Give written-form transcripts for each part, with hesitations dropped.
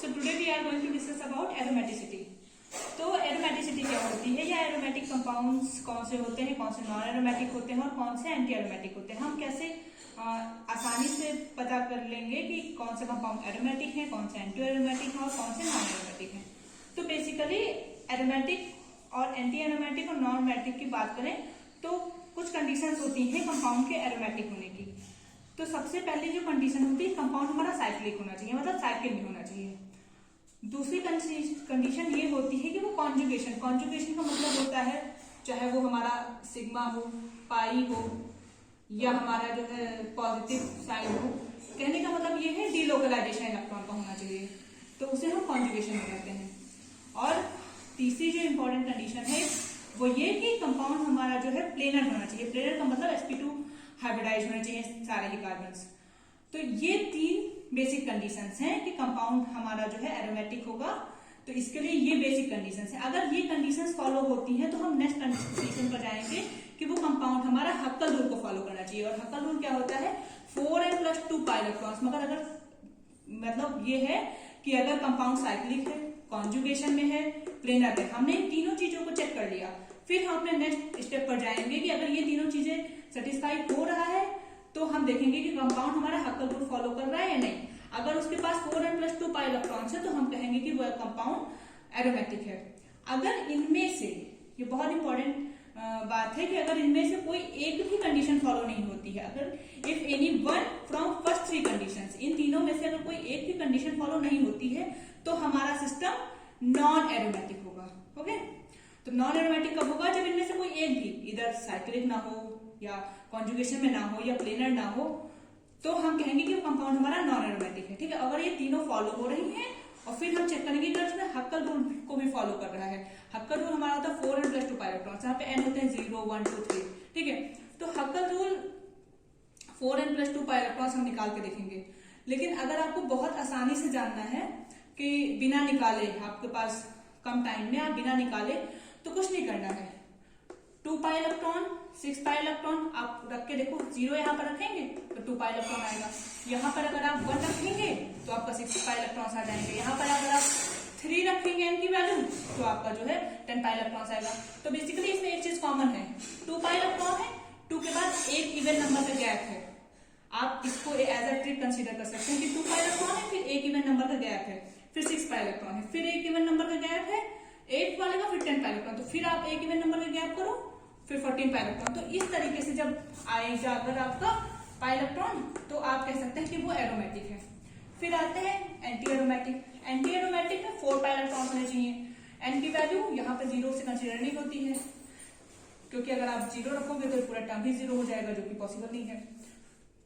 So today we are going to discuss about aromaticity. तो aromaticity क्या होती है या एरोमेटिक कंपाउंड्स कौन से होते हैं, कौन से नॉन एरोमेटिक होते हैं और कौन से एंटी एरोमेटिक होते हैं, हम कैसे आसानी से पता कर लेंगे कि कौन से कंपाउंड एरोमेटिक हैं, कौन से एंटी एरोमेटिक हैं और कौन से नॉन एरोमेटिक हैं। तो बेसिकली एरोमेटिक और एंटी एरोमेटिक और नॉन एरोमेटिक की बात करें तो कुछ कंडीशंस होती हैं कंपाउंड के एरोमेटिक होने की। तो सबसे पहले जो कंडीशन होती है, कंपाउंड हमारा साइक्लिक होना चाहिए, मतलब साइकिल में होना चाहिए। दूसरी कंडीशन ये होती है कि वो कॉन्जुगेशन का मतलब होता है चाहे वो हमारा सिग्मा हो, पाई हो या हमारा जो है पॉजिटिव साइन हो, कहने का मतलब ये है डीलोकलाइजेशन इलेक्ट्रॉन का होना चाहिए, तो उसे हम कॉन्जुगेशन कहते हैं। और तीसरी जो इंपॉर्टेंट कंडीशन है वो ये कि कंपाउंड हमारा जो है प्लेनर होना चाहिए। प्लेनर का मतलब sp2 हाइब्रिडाइज होना चाहिए सारे ही कार्बन्स। तो ये तीन बेसिक कंडीशंस हैं कि कंपाउंड हमारा जो है एरोमेटिक होगा। तो इसके लिए ये बेसिक कंडीशंस हैं। अगर ये कंडीशंस फॉलो होती हैं तो हम नेक्स्ट कंडीशन पर जाएंगे कि वो कंपाउंड हमारा हक्कल रूल को फॉलो करना चाहिए। और हक्कल रूल क्या होता है, 4n+2 पाई इलेक्ट्रॉन्स। मगर अगर मतलब ये है कि अगर कंपाउंड साइक्लिक है, कॉन्जुगेशन में है, प्लेनर है, हमने इन तीनों चीजों को चेक कर लिया, फिर हम अपने नेक्स्ट स्टेप पर जाएंगे कि अगर ये तीनों चीजें सेटिस्फाई हो रहा है तो हम देखेंगे कि कंपाउंड हमारा हक्कल रूल फॉलो कर रहा है या नहीं। अगर उसके पास 4n+2 पाई इलेक्ट्रॉन्स है तो हम कहेंगे कि वह कंपाउंड एरोमेटिक है। अगर इनमें से, ये बहुत इंपॉर्टेंट बात है कि अगर इनमें से कोई एक भी कंडीशन फॉलो नहीं होती है, अगर if any one from first 3 conditions, इन तीनों में से अगर कोई एक भी कंडीशन फॉलो नहीं होती है तो हमारा सिस्टम नॉन एरोमेटिक होगा। ओके, तो नॉन एरोमेटिक कब होगा, जब इनमें से कोई एक भी इधर साइक्लिक ना हो या कॉन्जुगेशन में ना हो या प्लेनर ना हो, तो हम कहेंगे कि वो कंपाउंड हमारा नॉन एरोमेटिक है। ठीक है, अगर ये तीनों फॉलो हो रही हैं और फिर हम चेक करेंगे कि उसमें हक्कल रूल को भी फॉलो कर रहा है। हक्कल रूल हमारा होता है 4n+2 पाई इलेक्ट्रॉन्स, यहाँ पे n होते हैं 0 1 2 3। ठीक है, तो हक्कल रूल 4n+2 पाई इलेक्ट्रॉन्स हम निकाल के देखेंगे। लेकिन अगर आपको बहुत आसानी से जानना है कि बिना निकाले, आपके पास कम टाइम में आप बिना निकाले, तो कुछ नहीं करना है। 2 पाई इलेक्ट्रॉन, 6 पाई इलेक्ट्रॉन आप रख के देखो, 0 यहाँ पर रखेंगे तो 2 पाई इलेक्ट्रॉन आएगा। यहाँ पर अगर आप 1 रखेंगे तो आपका 6 पाई इलेक्ट्रॉन आ जाएंगे। यहाँ पर अगर आप 3 रखेंगे n की वैल्यू तो आपका जो है 10 पाई इलेक्ट्रॉन आएगा। तो बेसिकली इसमें एक चीज कॉमन है, 2 पाई इलेक्ट्रॉन है, 2 के बाद एक इवन नंबर का गैप है। आप इसको एज अ ट्रिक कंसीडर कर सकते हैं कि 2 पाई इलेक्ट्रॉन है, फिर एक इवन नंबर का गैप है, फिर 6 पाई इलेक्ट्रॉन है, फिर एक इवन नंबर का गैप है 8 वाले का, फिर 10 पाई इलेक्ट्रॉन, तो फिर आप एक इवन नंबर का गैप करो, फिर 14 पाई इलेक्ट्रॉन। तो इस तरीके से जब आएगा अगर आपका पाई इलेक्ट्रॉन तो आप कह सकते हैं कि वो एरोमेटिक है। फिर आते हैं एंटी एरोमेटिक। एंटी एरोमेटिक में 4 पाई इलेक्ट्रॉन होने चाहिए। एन की वैल्यू यहाँ पे 0 से कंसिडर नहीं होती है, क्योंकि अगर आप 0 रखोगे तो पूरा टर्म ही 0 हो जाएगा, जो कि पॉसिबल नहीं है।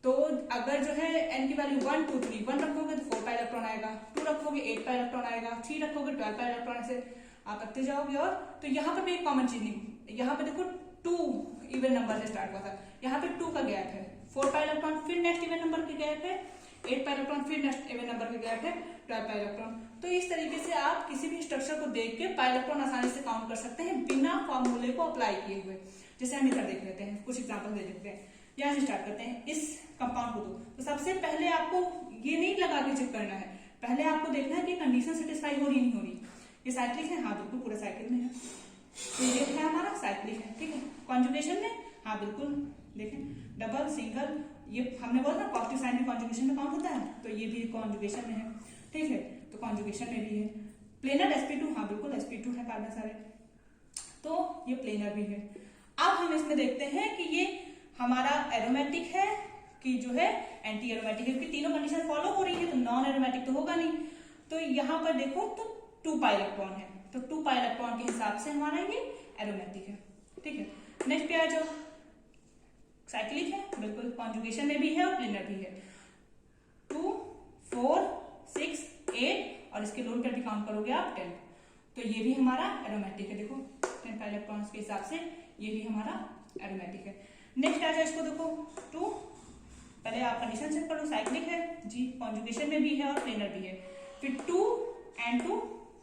तो अगर जो है एन की वैल्यू 1 2 3, 1 रखोगे तो 4 पाई इलेक्ट्रॉन आएगा, 2 रखोगे 8 पाई इलेक्ट्रॉन आएगा, 3 रखोगे 12 पाई इलेक्ट्रॉन, से आप रखते जाओगे। और तो यहाँ पर भी एक कॉमन चीज नहीं, यहाँ पे देखो 2 इवन नंबर से स्टार्ट हुआ था, यहाँ पे 2 का गैप है, 4 पाई इलेक्ट्रॉन, फिर नेक्स्ट इवन नंबर का गैप है 8 पाई इलेक्ट्रॉन, फिर नेक्स्ट इवन नंबर का गैप है 12 पाई इलेक्ट्रॉन। तो इस तरीके से आप किसी भी स्ट्रक्चर को देख के पाई इलेक्ट्रॉन आसानी से काउंट कर सकते हैं बिना फॉर्मूले को अप्लाई किए हुए। जैसे हम इधर देख लेते हैं, कुछ एग्जाम्पल दे देते हैं। यहाँ से स्टार्ट करते हैं इस कंपाउंड को। तो सबसे पहले आपको ये नहीं लगा के चेक करना है, पहले आपको देखना है कि कंडीशन सेटिस्फाई हो रही नहीं हो रही। ये साइक्लिक है, हाँ बिल्कुल पूरा साइकिल में है, तो ये है हमारा साइक्लिक है। ठीक है, कॉन्जुगेशन में, हाँ बिल्कुल, देखें डबल सिंगल, ये हमने बोला ना पॉजिटिव साइन भी कॉन्जुगेशन में काउंट होता है, तो ये भी कॉन्जुगेशन में है। ठीक है, तो कॉन्जुगेशन में भी है। प्लेनर sp2, हाँ बिल्कुल sp2 है कार्बन सारे, तो ये प्लेनर भी है। अब हम इसमें देखते हैं कि ये हमारा एरोमेटिक है कि जो है एंटी एरोमेटिक है, क्योंकि तीनों कंडीशन फॉलो हो रही है, तो नॉन एरोमेटिक तो होगा नहीं। तो यहाँ पर देखो तो 2 पाई इलेक्ट्रॉन है, तो 2 पाई इलेक्ट्रॉन के हिसाब से हमारा ये एरोमेटिक है। ठीक है, नेक्स्ट पे आ जाओ, साइक्लिक है, बिल्कुल कॉन्जुगेशन में भी है और प्लेनर भी है। 2 4 6 8 और इसके लोड करके काउंट करोगे आप 10, तो ये भी हमारा एरोमेटिक है। देखो 10 पाई इलेक्ट्रॉन के हिसाब से ये भी हमारा एरोमेटिक है। नेक्स्ट आ जाए इसको देखो 2, पहले आप कंडीशन चेक करो, साइक्लिक है जी, कॉन्जुगेशन में भी है और प्लेनर भी है। फिर 2 and 2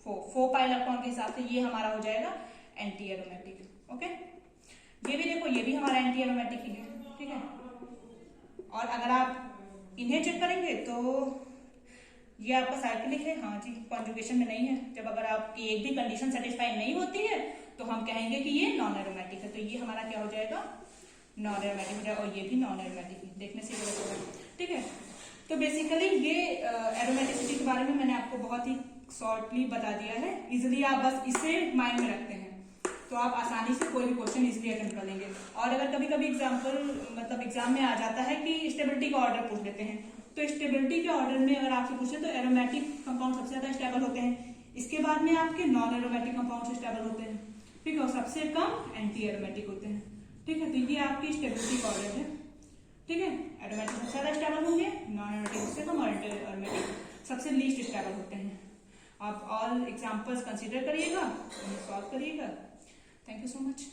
4 पाई इलेक्ट्रॉन के हिसाब से ये हमारा हो जाएगा एंटी एरोमेटिक। ओके, ये भी देखो, ये भी हमारा एंटी एरोमेटिक ही है। ठीक है, और अगर आप इन्हें चेक करेंगे तो ये आपका साइक्लिक है, हाँ जी, कॉन्जुगेशन में नहीं है। जब अगर आपकी एक भी कंडीशन सेटिस्फाई नहीं होती है तो हम कहेंगे कि ये नॉन एरोमेटिक है। तो ये हमारा क्या हो जाएगा, नॉन एरोमेटिक हो जाएगा, और ये भी नॉन एरोमेटिक है, देखने से पता चला। ठीक है, तो बेसिकली ये एरोमेटिसिटी के बारे में मैंने आपको बहुत ही शॉर्टली बता दिया है। इजिली आप बस इसे माइंड में रखते हैं तो आप आसानी से कोई भी क्वेश्चन इजिली अटेम्प्ट कर लेंगे। और अगर कभी कभी एग्जाम में आ जाता है कि स्टेबिलिटी का ऑर्डर पूछ लेते हैं, तो स्टेबिलिटी के ऑर्डर में अगर आपसे पूछे तो एरोमेटिक कंपाउंड सबसे ज्यादा स्टेबल होते हैं, इसके बाद में आपके नॉन एरोमेटिक कंपाउंड स्टेबल होते हैं, ठीक है, और सबसे कम एंटी एरोमेटिक होते हैं। ठीक है, तो ये आपकी स्टेबिलिटी का ऑर्डर है। ठीक है, एरोमेटिक सबसे ज्यादा स्टेबल होंगे, नॉन एरोमेटिक सबसे कम, और एंटी एरोमेटिक सबसे लीस्ट स्टेबल होते हैं। आप ऑल एग्जाम्पल्स कंसीडर करिएगा, सॉल्व करिएगा। Thank you so much.